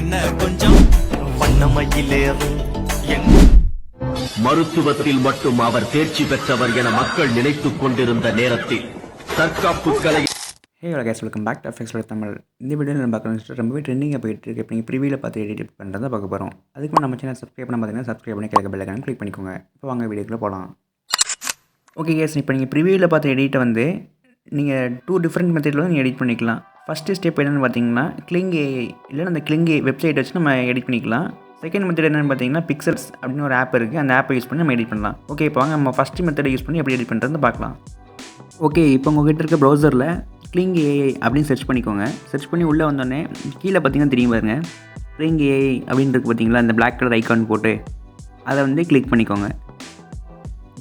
என்ன கொஞ்சம் வண்ணமயிலேறும் மருத்துவத்தில் மட்டும் அவர் தேர்ச்சி பெற்றவர் என மக்கள் நினைத்துக் கொண்டிருந்த நேரத்தில் தற்காப்பு கலை. Hey guys, welcome back to FX Tamil. இந்த வீடியோவில் நம்ம பார்க்கணும் ரொம்பவே ட்ரெண்டிங்காக போயிட்டு இருக்கு. இப்போ நீங்கள் ப்ரிவியூவில் பார்த்து எடிட் பண்ணுறதை பார்க்க போகிறோம். அதுக்கு நம்ம சேனல் சப்ஸ்கிரைப் பண்ண பார்த்தீங்கன்னா சப்ஸ்கிரைப் பண்ணி கிழக்கு பெல் ஐகானை கிளிக் பண்ணிக்கோங்க. இப்போ வாங்க வீடியோக்குள்ளே போகலாம். ஓகே கேஸ், இப்போ நீங்கள் ப்ரிவியூவில் பார்த்து எடிட்டை வந்து நீங்கள் 2 டிஃப்ரெண்ட் மெத்தடில் வந்து நீங்கள் எடிட் பண்ணிக்கலாம். ஃபஸ்ட்டு ஸ்டெப் என்னென்னு பார்த்தீங்கன்னா கிளிங் ஏஐ இல்லைன்னா அந்த கிளிங் வெப்சைட் வச்சு நம்ம எடிட் பண்ணிக்கலாம். செகண்ட் மெத்தட் என்னென்னு பார்த்தீங்கன்னா பிக்சல்ஸ் அப்படின்னு ஒரு ஆப் இருக்குது. அந்த ஆப்பை யூஸ் பண்ணி நம்ம எடிட் பண்ணலாம். ஓகே, இப்போ வாங்க நம்ம ஃபஸ்ட்டு மெத்தடை யூஸ் பண்ணி எப்படி எடிட் பண்ணுறது பார்க்கலாம். ஓகே, இப்போ உங்கள்கிட்ட இருக்க ப்ரௌசரில் கிளிங் ஏஐ அப்படின்னு சர்ச் பண்ணிக்கோங்க. சர்ச் பண்ணி உள்ளே வந்தோடனே கீழே பார்த்தீங்கன்னா தெரியும் பாருங்க, கிளிங் ஏஐ அப்படின்றது பார்த்தீங்களா, அந்த பிளாக் கலர் ஐக்கான் போட்டு அதை வந்து கிளிக் பண்ணிக்கோங்க.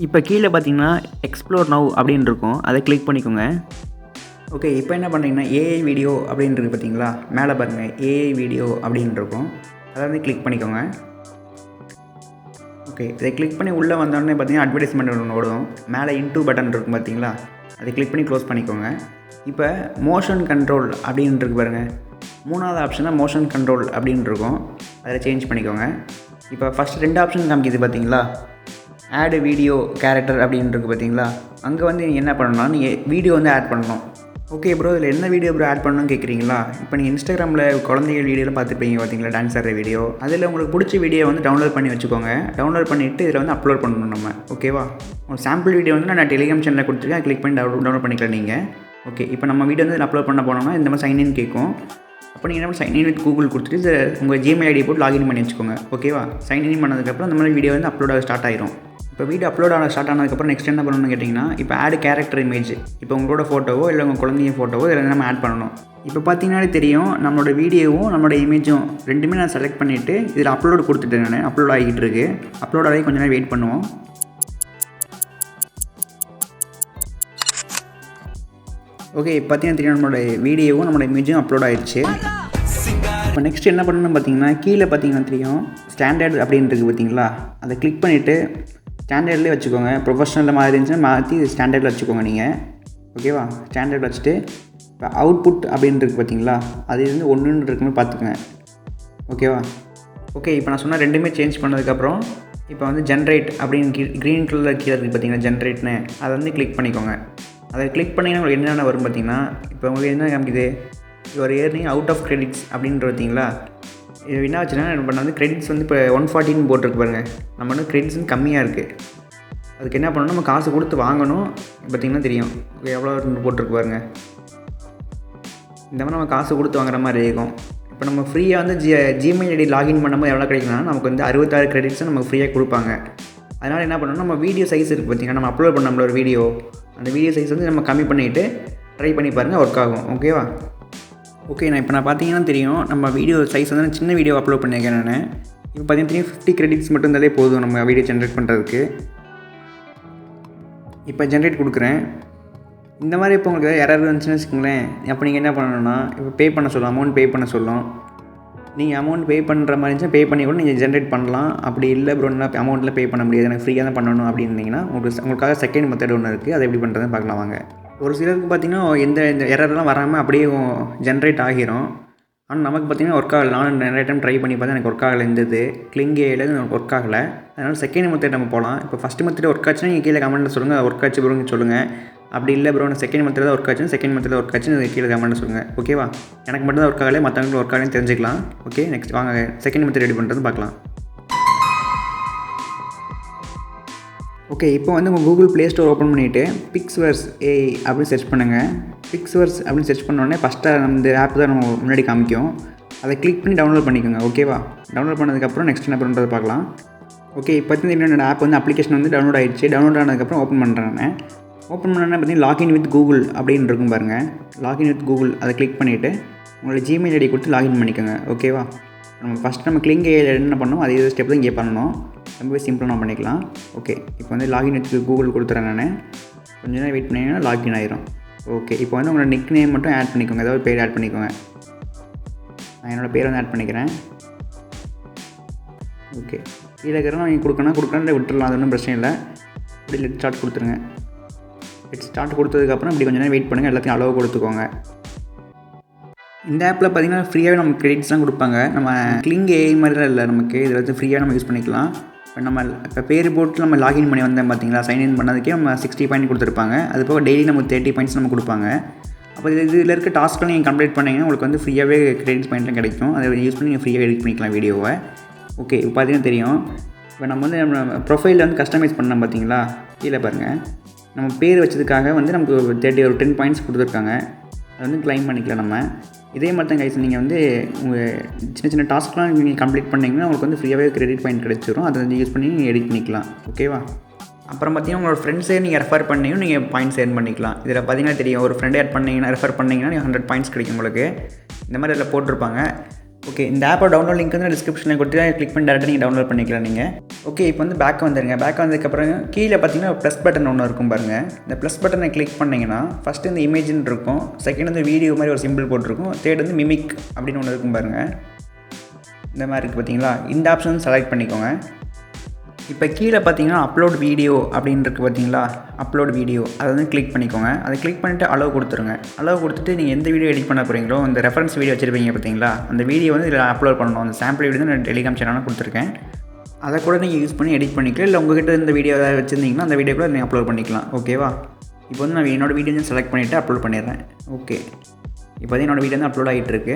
இப்போ கீழே பார்த்தீங்கன்னா எக்ஸ்ப்ளோர் நவ் அப்படின்னு இருக்கும், அதை கிளிக் பண்ணிக்கோங்க. ஓகே, இப்போ என்ன பண்ணுறீங்கன்னா ஏஐ வீடியோ அப்படின்றது பார்த்தீங்களா, மேலே பாருங்கள் ஏஐ வீடியோ அப்படின்னு இருக்கும், அதை வந்து கிளிக் பண்ணிக்கோங்க. ஓகே, இதை கிளிக் பண்ணி உள்ளே வந்தோடனே பார்த்தீங்கன்னா அட்வர்டைஸ்மெண்ட் ஒன்று ஓடும். மேலே இன்டூ பட்டன் இருக்கும் பார்த்தீங்களா, அதை கிளிக் பண்ணி க்ளோஸ் பண்ணிக்கோங்க. இப்போ மோஷன் கண்ட்ரோல் அப்படின்னு இருக்கு பாருங்கள், மூணாவது ஆப்ஷனாக மோஷன் கண்ட்ரோல் அப்படின்னு இருக்கும், அதில் சேஞ்ச் பண்ணிக்கோங்க. இப்போ ஃபஸ்ட் 2 ஆப்ஷன் காமிக்கிது பார்த்தீங்களா, ஆடு வீடியோ கேரக்டர் அப்படின்னு இருக்குது பார்த்தீங்களா, அங்கே வந்து நீங்கள் என்ன பண்ணணும்னா நீங்கள் வீடியோ வந்து ஆட் பண்ணணும். ஓகே ப்ரோ, இதில் என்ன வீடியோ ப்ரோ ஆட் பண்ணணும்னு கேட்குறீங்களா? இப்போ நீங்கள் இன்ஸ்டாகிராமில் குழந்தைகள் வீடியோலாம் பார்த்துருப்பீங்க பார்த்தீங்களா, டான்ஸ் ஆடுற வீடியோ. அதில் உங்களுக்கு பிடிச்ச வீடியோ வந்து டவுன்லோட் பண்ணி வச்சுக்கோங்க. டவுன்லோட் பண்ணிவிட்டு இதில் வந்து அப்லோட் பண்ணணும் நம்ம. ஓகேவா, ஒரு சாம்பிள் வீடியோ வந்து நான் டெலிகிராம் சேனலில் கொடுத்துருக்கேன், கிளிக் பண்ணி டவுன்லோட் பண்ணிக்கலாம் நீங்கள். ஓகே, இப்போ நம்ம வீடியோ வந்து அப்லோட் பண்ண போனோம்னா இந்த மாதிரி சைன்இன் கேட்கும். அப்போ நீங்கள் என்ன சைன்இன் வித் கூகுள் கொடுத்துட்டு உங்கள் ஜிமெயில் ஐடி போட்டு லாகின் பண்ணி வச்சுக்கோங்க. ஓகேவா, சைன்இன் பண்ணதுக்கப்புறம் இந்த மாதிரி வீடியோ வந்து அப்லோட் ஆக ஸ்டார்ட் ஆயிரும். இப்போ வீடியோ அப்லோட் ஸ்டார்ட் ஆனதுக்கப்புறம் நெக்ஸ்ட் என்ன பண்ணணும்னு கேட்டிங்கன்னா, இப்போ ஆட் கேரக்டர் இமேஜ், இப்போ உங்களோட ஃபோட்டோவோ இல்லை உங்கள் குழந்தைய ஃபோட்டோவோ இதில் நம்ம ஆட் பண்ணணும். இப்போ பார்த்தீங்கன்னாலே தெரியும், நம்மளோட வீடியோவும் நம்மளோட இமேஜும் ரெண்டுமே நான் செலக்ட் பண்ணிவிட்டு இதில் அப்லோட் கொடுத்துட்டேன். நான் அப்லோட் ஆகிட்டு இருக்கு. அப்லோட் ஆகி கொஞ்சம் நேரம் வெயிட் பண்ணுவோம். ஓகே, இப்போ பார்த்தீங்கன்னா தெரியும், நம்மளோட வீடியோவும் நம்மளோட இமேஜும் அப்லோட் ஆகிடுச்சு. இப்போ நெக்ஸ்ட் என்ன பண்ணணும்னு பார்த்தீங்கன்னா, கீழே பார்த்தீங்கன்னா தெரியும் ஸ்டாண்டர்ட் அப்படின்றது பார்த்தீங்களா, அதை கிளிக் பண்ணிவிட்டு ஸ்டாண்டர்ட்லேயே வச்சுக்கோங்க. ப்ரொஃபஷனல் மாதிரி இருந்துச்சுன்னா மாற்றி ஸ்டாண்டர்டில் வச்சுக்கோங்க நீங்கள். ஓகேவா, ஸ்டாண்டர்ட் வச்சுட்டு இப்போ அவுட்புட் அப்படின்றது பார்த்தீங்களா, அது வந்து 1 இருக்குன்னு பார்த்துக்கோங்க. ஓகேவா, ஓகே, இப்போ நான் சொன்ன ரெண்டுமே சேஞ்ச் பண்ணதுக்கப்புறம் இப்போ வந்து ஜென்ரேட் அப்படின்னு க்ரீன் கலரில் கீழே இருக்குது பார்த்தீங்கன்னா ஜென்ரேட்னு, அதை வந்து கிளிக் பண்ணிக்கோங்க. அதை கிளிக் பண்ணிங்கன்னா உங்களுக்கு என்னென்ன வரும் பார்த்தீங்கன்னா, இப்போ உங்களுக்கு என்ன காமிக்குது, ஒரு ஏர்னிங் அவுட் ஆஃப் கிரெடிட்ஸ் அப்படின்ற பார்த்தீங்களா. இது என்ன ஆச்சுன்னா, நம்ம வந்து கிரெடிட்ஸ் வந்து இப்போ 140 போட்டிருக்கு பாருங்கள், நம்ம வந்து கிரெடிட்ஸ் வந்து கம்மியாக இருக்குது. அதுக்கு என்ன பண்ணணும், நம்ம காசு கொடுத்து வாங்கணும். பார்த்திங்கன்னா தெரியும் எவ்வளோ போட்டிருக்கு பாருங்கள். இந்த மாதிரி நம்ம காசு கொடுத்து வாங்குற மாதிரி இருக்கும். இப்போ நம்ம ஃப்ரீயாக வந்து ஜிமெயில் ஐடி லாகின் பண்ணும்போது எவ்வளோ கிடைக்குன்னா, நமக்கு வந்து 66 கிரெடிட்ஸும் நமக்கு ஃப்ரீயாக கொடுப்பாங்க. அதனால் என்ன பண்ணணும், நம்ம வீடியோ சைஸ் இருக்குது பார்த்திங்கன்னா, நம்ம அப்லோட் பண்ண ஒரு வீடியோ, அந்த வீடியோ சைஸ் வந்து நம்ம கம்மி பண்ணிவிட்டு ட்ரை பண்ணி பாருங்கள், ஒர்க் ஆகும். ஓகேவா, ஓகே, இப்போ நான் பார்த்தீங்கன்னா தெரியும், நம்ம வீடியோ சைஸ் வந்து நான் சின்ன வீடியோ அப்லோட் பண்ணியிருக்கேன். நான் இப்போ பார்த்தீங்கன்னா 50 கிரெடிட்ஸ் மட்டும் இருந்தாலே போதும் நம்ம வீடியோ ஜென்ரேட் பண்ணுறதுக்கு. இப்போ ஜென்ரேட் கொடுக்குறேன். இந்த மாதிரி இப்போ உங்களுக்கு எரர் இருந்துச்சுன்னு வச்சுக்கோங்களேன், அப்போ நீங்கள் என்ன பண்ணணும்னா, இப்போ பே பண்ண சொல்லும், அமௌண்ட் பே பண்ண சொல்லும். நீங்கள் அமௌண்ட் பே பண்ணுற மாதிரி இருந்துச்சுன்னா பே பண்ணி கூட நீங்கள் ஜென்ரேட் பண்ணலாம். அப்படி இல்லை ப்ரோ, என்ன அமௌண்ட்டில் பே பண்ண முடியாது, எனக்கு ஃப்ரீயாக தான் பண்ணணும் அப்படின்னீங்கன்னா உங்களுக்காக செகண்ட் மெத்தட் ஒன்று இருக்குது, அதை எப்படி பண்ணுறதுன்னு பார்க்கலாம் வாங்க. ஒரு சிலருக்கு பார்த்திங்கன்னா இந்த எரர்லாம் வராமல் அப்படியே ஜென்ரேட் ஆகிரும். ஆனால் நமக்கு பார்த்திங்கன்னா ஒர்க் ஆகலை. நானும் நிறைய டைம் ட்ரை பண்ணி பார்த்தா எனக்கு ஒர்க் ஆகலை. இருந்தது கிளிங் ஏஐல எனக்கு ஒர்க் ஆகலை. அதனால் செகண்ட் மெத்தட் நம்ம போகலாம். இப்போ ஃபஸ்ட் மெத்தட் ஒர்க் ஆச்சுன்னா நீங்கள் கீழே கமெண்ட்டில் சொல்லுங்கள், ஒர்க் ஆச்சு ப்ரோன்னு சொல்லுங்கள். அப்படி இல்லை ப்ரோ, நான் செகண்ட் மெத்தட் தான் ஒர்க் ஆச்சுன்னு செகண்ட் மெத்தட் ஒர்க் ஆச்சுன்னு கீழே கமெண்ட்டில் சொல்லுங்கள். ஓகேவா, எனக்கு மட்டும் தான் ஒர்க் ஆகலை, மற்றவங்களுக்கு ஒர்க் ஆகலைன்னு தெரிஞ்சுக்கலாம். ஓகே, நெக்ஸ்ட் வாங்க செகண்ட் மெத்தட் ரெடி பண்ணுறது பார்க்கலாம். ஓகே, இப்போ வந்து உங்கள் கூகுள் ப்ளே ஸ்டோர் ஓப்பன் பண்ணிவிட்டு பிக்ஸ்வர்ஸ் ஏஐ அப்படின்னு சர்ச் பண்ணுங்கள். பிக்ஸ்வர்ஸ் அப்படின்னு சர்ச் பண்ணோடனே ஃபஸ்ட்டாக நம்ம இந்த ஆப் தான் நம்ம முன்னாடி காமிக்கும், அதை கிளிக் பண்ணி டவுன்லோட் பண்ணிக்கோங்க. ஓகேவா, டவுன்லோட் பண்ணதுக்கப்புறம் நெக்ஸ்ட் என்ன பண்ணுறது பார்க்கலாம். ஓகே, இப்போ என்னோட ஆப் வந்து அப்ளிகேஷன் வந்து டவுன்லோட் ஆகிடுச்சு. டவுன்லோட் ஆனதுக்கப்புறம் ஓப்பன் பண்ணுறேன். நான் ஓப்பன் பண்ணேன்னா பார்த்தீங்கன்னா லாகின் வித் கூகுள் அப்படின்னு இருக்கும் பாருங்கள், லாகின் வித் கூகுள், அதை கிளிக் பண்ணிவிட்டு உங்களோட ஜிமெயில் ஐடி கொடுத்து லாகின் பண்ணிக்கோங்க. ஓகேவா, நம்ம கிளிங் ஏஐல என்ன பண்ணணும் அதே ஸ்டெப் தான் இங்கே பண்ணணும். ரொம்பவே சிம்பிளாக நான் பண்ணிக்கலாம். ஓகே, இப்போ வந்து லாகின் வித் கூகுள் கொடுத்துறேன். நான் கொஞ்சம் நேரம் வெயிட் பண்ணிங்கன்னா லாகின் ஆயிரும். ஓகே, இப்போ வந்து உங்களோட நிக் நேம் மட்டும் ஆட் பண்ணிக்கோங்க, ஏதாவது பேர் ஆட் பண்ணிக்கோங்க. நான் என்னோடய பேரை வந்து ஆட் பண்ணிக்கிறேன். ஓகே, கீழே இருக்கிறோம் நீங்கள் கொடுக்கணும் விட்டுடலாம், அது ஒன்றும் பிரச்சனை இல்லை. இப்படி லெட் ஸ்டார்ட் கொடுத்துருங்க. லெட் ஸ்டார்ட் கொடுத்ததுக்கப்புறம் இப்படி கொஞ்சம் நேரம் வெயிட் பண்ணுங்கள், எல்லாத்தையும் அளவு கொடுத்துக்கோங்க. இந்த ஆப்பில் பார்த்திங்கன்னா ஃப்ரீயாகவே நமக்கு கிரெடிட்ஸ்லாம் கொடுப்பாங்க. நம்ம கிளிங் ஏஐ மாதிரிலாம் இல்லை, நமக்கு இதில் வந்து ஃப்ரீயாக நம்ம யூஸ் பண்ணிக்கலாம். இப்போ பேர் போட்டு நம்ம லாகின் பண்ணி வந்தேன் பார்த்தீங்களா, சைன்இன் பண்ணதுக்கே நம்ம 60 பாயிண்ட் கொடுத்துருப்பாங்க. அது போக டெய்லி நமக்கு 30 பாயிண்ட்ஸ் நம்ம கொடுப்பாங்க. அப்போ இதில் இருக்க டாஸ்க்கெலாம் நீங்கள் கம்ப்ளீட் பண்ணிங்கன்னா உங்களுக்கு வந்து ஃப்ரீயாகவே கிரெடிட் பாயிண்ட்லாம் கிடைக்கும். அதை யூஸ் பண்ணி நீங்கள் ஃப்ரீயாக எடிட் பண்ணிக்கலாம் வீடியோவை. ஓகே, இப்போ பார்த்தீங்கன்னா தெரியும். இப்போ நம்ம வந்து நம்ம ப்ரொஃபைலில் வந்து கஸ்டமைஸ் பண்ணோம் பார்த்தீங்களா, கீழே பாருங்கள். நம்ம பேர் வச்சதுக்காக வந்து நமக்கு ஒரு 10 பாயிண்ட்ஸ் கொடுத்துருக்காங்க. அதை வந்து கிளைம் பண்ணிக்கலாம் நம்ம. இதே மாதிரி தான் கைஸ், நீங்கள் வந்து உங்கள் சின்ன சின்ன டாஸ்க்லாம் நீங்கள் கம்ப்ளீட் பண்ணிங்கன்னா உங்களுக்கு வந்து ஃப்ரீயாகவே கிரெடிட் பாயிண்ட் கிடச்சிரும். அதை வந்து யூஸ் பண்ணி நீங்கள் எடிட் பண்ணிக்கலாம். ஓகேவா? அப்புறம் பார்த்தீங்கன்னா உங்களோட ஃப்ரெண்ட்ஸே நீங்கள் ரெஃபர் பண்ணியும் நீங்கள் பாயிண்ட்ஸ் ஏர்ன் பண்ணிக்கலாம். இதில் பார்த்தீங்கன்னா தெரியும், ஒரு ஃப்ரெண்டை ஆட் பண்ணிங்கன்னா ரெஃபர் பண்ணிங்கன்னா நீங்கள் 100 பாயிண்ட்ஸ் கிடைக்கும் உங்களுக்கு. இந்த மாதிரி இதில் போட்டிருப்பாங்க. ஓகே, இந்த ஆப்போட டவுன்லோட் லிங்க் வந்து டிஸ்கிரிப்ஷனில் கொடுத்து கிளிக் பண்ணி டேரெக்டாக நீங்கள் டவுன்லோட் பண்ணிக்கலாம் நீங்கள். ஓகே, இப்போ வந்து பேக் வந்துடுங்க. பேக் வந்ததுக்கப்புறம் கீழே பார்த்தீங்கன்னா ப்ளஸ் பட்டன் ஒன்று இருக்கும் பாருங்கள். இந்த ப்ளஸ் பட்டனை கிளிக் பண்ணிங்கன்னா ஃபஸ்ட்டு இந்த இமேஜின்னு இருக்கும், செகண்ட் வந்து வீடியோ மாதிரி ஒரு சிம்பிள் போட்டிருக்கும், தேர்ட் வந்து மிமிக் அப்படின்னு ஒன்று இருக்கும் பாருங்கள். இந்த மாதிரி இருக்குது பார்த்தீங்களா. இந்த ஆப்ஷன் வந்து செலக்ட் பண்ணிக்கோங்க. இப்போ கீழே பார்த்தீங்கன்னா அப்லோட் வீடியோ அப்படின்னு இருக்குது பார்த்தீங்களா, அப்லோட் வீடியோ அதை வந்து கிளிக் பண்ணிக்கோங்க. அதை கிளிக் பண்ணிவிட்டு அலோவ் கொடுத்துருங்க. அலோவ் கொடுத்துட்டு நீங்கள் எந்த வீடியோ எடிட் பண்ண போகிறீங்களோ அந்த ரெஃபரன்ஸ் வீடியோ வச்சுருப்பீங்க பார்த்தீங்களா, அந்த வீடியோ வந்து இதில் அப்லோட் பண்ணணும். அந்த சாம்பிள் வீடியோ வந்து நான் டெலிகிராம் சேனலில் கொடுத்துருக்கேன். அதை கூட நீங்கள் யூஸ் பண்ணி எடிட் பண்ணிக்கலாம். இல்லை உங்கள்கிட்ட இந்த வீடியோ ஏதாவது வச்சுருந்தீங்கன்னா அந்த வீடியோ கூட நீங்கள் அப்லோட் பண்ணிக்கலாம். ஓகேவா? இப்போ வந்து நான் என்னோடய வீடியோ வந்து செலக்ட் பண்ணிவிட்டு அப்லோட் பண்ணிடுறேன். ஓகே, இப்போ வந்து என்னோடய வீடியோ வந்து அப்லோட் ஆகிட்டுருக்கு.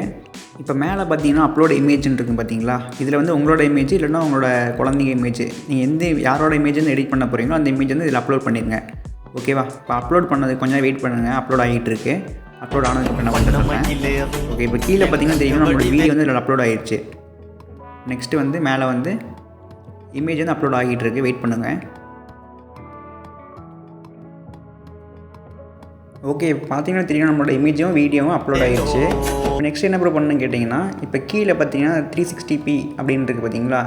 இப்போ மேலே பார்த்தீங்கன்னா அப்லோட் இமேஜ்னு இருக்குது பார்த்தீங்களா, இதில் வந்து உங்களோட இமேஜ் இல்லைனா உங்களோட குழந்தைங்க இமேஜ், நீங்கள் யாரோட இமேஜ் வந்து எடிட் பண்ண போகிறீங்களோ அந்த இமேஜ் வந்து இதில் அப்லோட் பண்ணிடுங்க. ஓகேவா? இப்போ அப்லோட் பண்ணது கொஞ்சம் வெயிட் பண்ணுங்கள். அப்லோட் ஆகிட்டு இருக்கு. அப்லோட் ஆனதுக்கு என்ன பண்ணுறேன். ஓகே, இப்போ கீழே பார்த்தீங்கன்னா தெரியும் நம்மளோட வீடியோ வந்து இதில் அப்லோட் ஆகிடுச்சு. நெக்ஸ்ட்டு வந்து மேலே வந்து இமேஜ் வந்து அப்லோட் ஆகிட்டு இருக்கு. வெயிட் பண்ணுங்கள். ஓகே, இப்போ பார்த்தீங்கன்னா தெரியும் நம்மளோட இமேஜும் வீடியோவும் அப்லோட் ஆகிடுச்சு. இப்போ நெக்ஸ்ட் என்ன ப்ரோ பண்ணணும்னு கேட்டிங்கன்னா, இப்போ கீழே பார்த்தீங்கன்னா 360p அப்படின்னு இருக்குது பார்த்தீங்களா,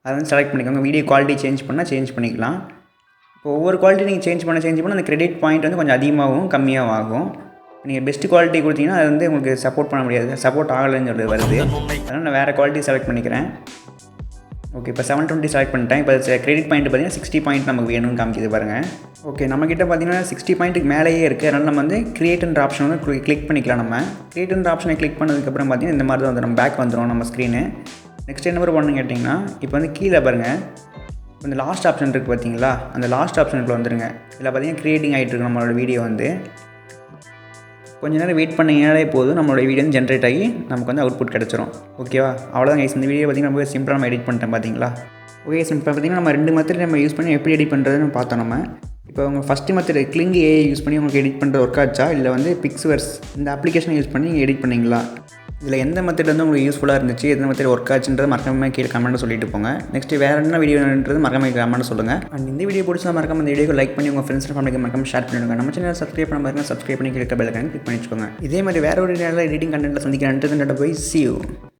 அதை வந்து செலக்ட் பண்ணிக்கோங்க. வீடியோ குவாலிட்டி சேஞ்ச் பண்ணிக்கலாம். இப்போ ஒவ்வொரு குவாலிட்டி நீங்கள் சேஞ்ச் பண்ண அந்த கிரெடிட் பாயிண்ட் வந்து கொஞ்சம் அதிகமாகவும் கம்மியாகவும் ஆகும். நீங்கள் பெஸ்ட் குவாலிட்டி கொடுத்தீங்கன்னா அது வந்து உங்களுக்கு சப்போர்ட் பண்ண முடியாது, சப்போர்ட் ஆகலைன்னு சொல்லி வருது. அதனால் நான் வேறு குவாலிட்டி செலக்ட் பண்ணிக்கிறேன். ஓகே, இப்போ 720 செலக்ட் பண்ணிட்டேன். இப்போ கிரெடிட் பாயிண்ட் பார்த்தீங்கன்னா 60 பாயிண்ட் நமக்கு வேணும்னு காமிக்குது பாருங்கள். ஓகே, நம்மக்கிட்ட பார்த்தீங்கன்னா 60 பாயிண்ட்டுக்கு மேலேயே இருக்குது. அதனால் நம்ம வந்து கிரியேட்ன்ற ஆப்ஷன் வந்து கிளிக் பண்ணிக்கலாம். நம்ம கிரியேட்ன்ற ஆப்ஷனை கிளிக் பண்ணதுக்கப்புறம் பார்த்தீங்கன்னா இந்த மாதிரி தான் வந்து நம்ம பேக் வந்துடும் நம்ம ஸ்க்ரீனு. நெக்ஸ்ட் என்ன பண்ணணும்னு கேட்டிங்கன்னா, இப்போ வந்து கீழே பாருங்கள், இப்போ இந்த லாஸ்ட் ஆப்ஷன் இருக்குது பார்த்தீங்களா, அந்த லாஸ்ட் ஆப்ஷனுக்குள்ள வந்துடுங்க. இதில் பார்த்தீங்கன்னா கிரியேட்டிங் ஆகிட்டு இருக்கு நம்மளோட வீடியோ வந்து. கொஞ்சம் நேரம் வெயிட் பண்ணிங்கனாலே போதும், நம்மளோட வீடியோ வந்து ஜென்ரேட் ஆகி நமக்கு வந்து அவுட்புட் கிடச்சிரும். ஓகேவா? அவ்வளோதான் கைஸ். இந்த வீடியோ பார்த்திங்கன்னா ரொம்ப சிம்பிளாக நம்ம எடிட் பண்ணிட்டேன் பார்த்தீங்களா. ஓகே, இப்போ பார்த்திங்கன்னா நம்ம 2 மெத்தட் நம்ம யூஸ் பண்ணி எப்படி எடிட் பண்ணுறதுன்னு பார்த்தோம் நம்ம. இப்போ உங்கள் ஃபஸ்ட்டு மெத்தட் கிளிங் ஏஐ யூஸ் பண்ணி உங்களுக்கு எடிட் பண்ணுறது ஒர்க் ஆச்சா, இல்லை வந்து பிக்ஸ்வர்ஸ் இந்த அப்ளிகேஷனை யூஸ் பண்ணி நீங்கள் எடிட் பண்ணிங்களா, இதில் எந்த மெத்தட் வந்து உங்களுக்கு யூஸ்ஃபுல்லாக இருந்துச்சு, எந்த மெத்தட் ஒர்க் ஆச்சுன்றது மறக்காம கீழே கமெண்ட் சொல்லிட்டு போங்க. நெக்ஸ்ட் வேறு என்ன வீடியோன்றது மறக்காம கமெண்ட் சொல்லுங்கள். அண்ட் இந்த வீடியோ பிடிச்சா மறக்காம இந்த வீடியோ லைக் பண்ணி உங்கள் ஃப்ரெண்ட்ஸ் ஃபேமிலிக்கு மறக்காம ஷேர் பண்ணிவிடுங்க. நம்ம சேனல் சப்ஸ்கிரைப் பண்ண பாருங்கள், சப்ஸ்கிரைப் பண்ணி கிளிக் பெல் ஐகானை கிளிக் பண்ணி வச்சுக்கோங்க. இதே மாதிரி வேறு ஒரு எடிட்டிங் கண்டென்ட்டில் சந்திக்கிறேன். போய் see you.